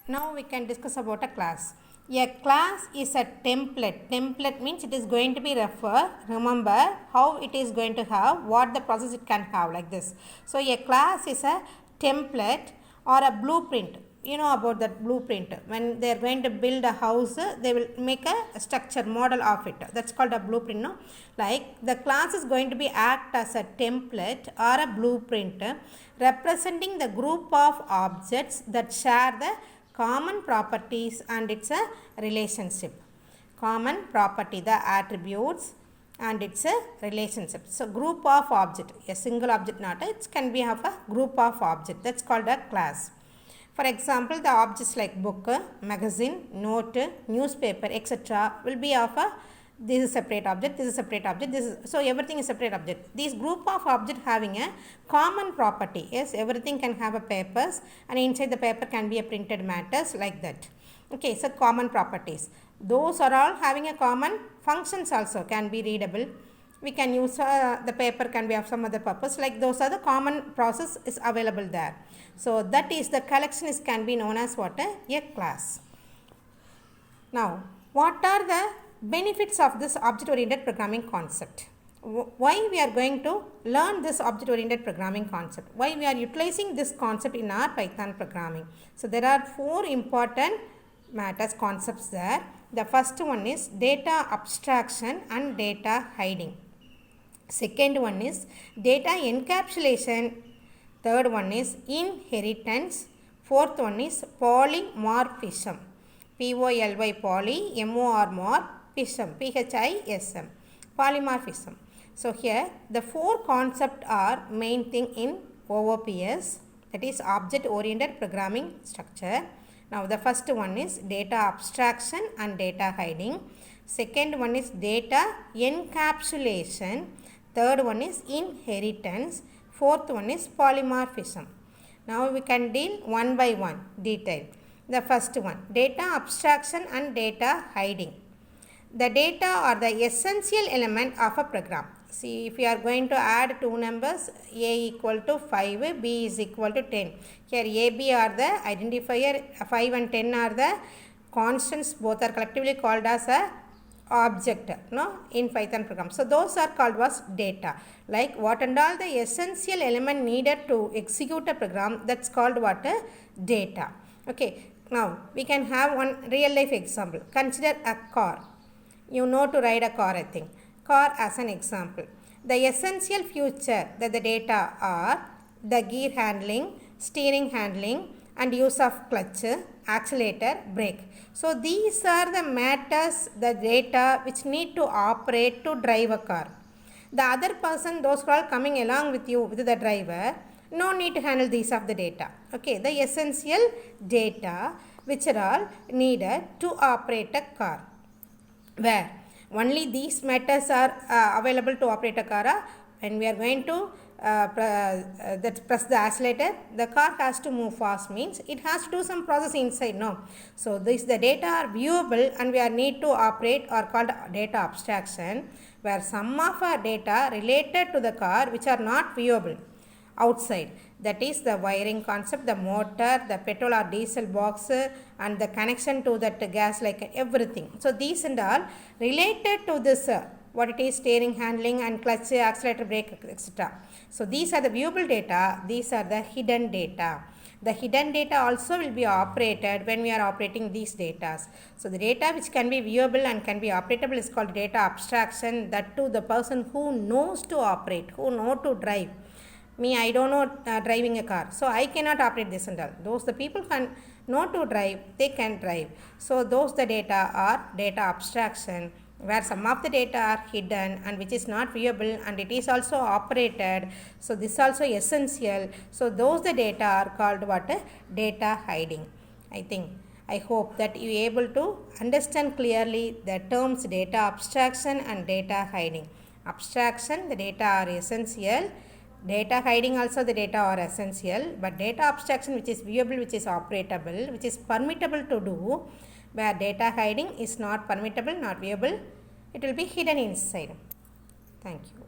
Now we can discuss about a class. A class is a template. Template means it is going to be remember how it is going to have, what the process it can have, like this. So a class is a template or a blueprint. You know about that blueprint. When they are going to build a house, they will make a structure model of it. That's called a blueprint. No? Like the class is going to be act as a template or a blueprint representing the group of objects that share the common properties and it's a relationship. Common property, the attributes and it's a relationship. So group of object, a single object not, it can be of a group of object. That's called a class. For example, the objects like book, magazine, note, newspaper, etc. will be of a, this is separate object, this is separate object, this is, so everything is separate object. These group of object having a common property. Yes, everything can have a papers and inside the paper can be a printed matters like that. Okay, so common properties. Those are all having a common functions also can be readable. We can use the paper can be of some other purpose, like those are the common process is available there. So that is the collection is can be known as what a class. Now what are the benefits of this object oriented programming concept? Why we are going to learn this object oriented programming concept? Why we are utilizing this concept in our Python programming? So there are four important matters concepts there. The first one is data abstraction and data hiding. Second one is data encapsulation. Third one is inheritance. Fourth one is polymorphism. P-O-L-Y poly, M-O-R morphism, P-H-I-S-M, polymorphism. So here the four concepts are main thing in OOPS, that is object oriented programming structure. Now the first one is data abstraction and data hiding. Second one is data encapsulation. Third one is inheritance. Fourth one is polymorphism. Now we can deal one by one detail. The first one, data abstraction and data hiding. The data are the essential element of a program. See, if you are going to add two numbers, A equal to 5, B is equal to 10. Here A, B are the identifier, 5 and 10 are the constants, both are collectively called as a object, no, in Python program. So those are called as data. Like what and all the essential element needed to execute a program, that's called what? Data. Okay, now we can have one real life example. Consider a car. You know to ride a car, I think. Car as an example. The essential feature that the data are the gear handling, steering handling and use of clutch, accelerator, brake. So these are the matters, the data which need to operate to drive a car. The other person, those who are coming along with you, with the driver, no need to handle these of the data. Okay, the essential data which are all needed to operate a car. Where only these matters are available to operate a car. When we are going to press the accelerator, the car has to move fast, means it has to do some process inside, no. So this the data are viewable and we are need to operate or called data abstraction, where some of our data related to the car which are not viewable outside, that is the wiring concept, the motor, the petrol or diesel box and the connection to that gas, like everything. So these and all related to this what it is, steering handling and clutch, accelerator, brake, etc. So these are the viewable data, these are the hidden data. The hidden data also will be operated when we are operating these data. So the data which can be viewable and can be operatable is called data abstraction. That too the person who knows to operate, who know to drive. Me, I don't know driving a car, so I cannot operate this and all. Those the people can know to drive, they can drive. So those the data are data abstraction, where some of the data are hidden and which is not viewable and it is also operated. So this also essential. So those the data are called what? Data hiding. I hope that you are able to understand clearly the terms data abstraction and data hiding. Abstraction, the data are essential. Data hiding also the data are essential, but data abstraction which is viewable, which is operatable, which is permittable to do, where data hiding is not permittable, not viewable, it will be hidden inside. Thank you.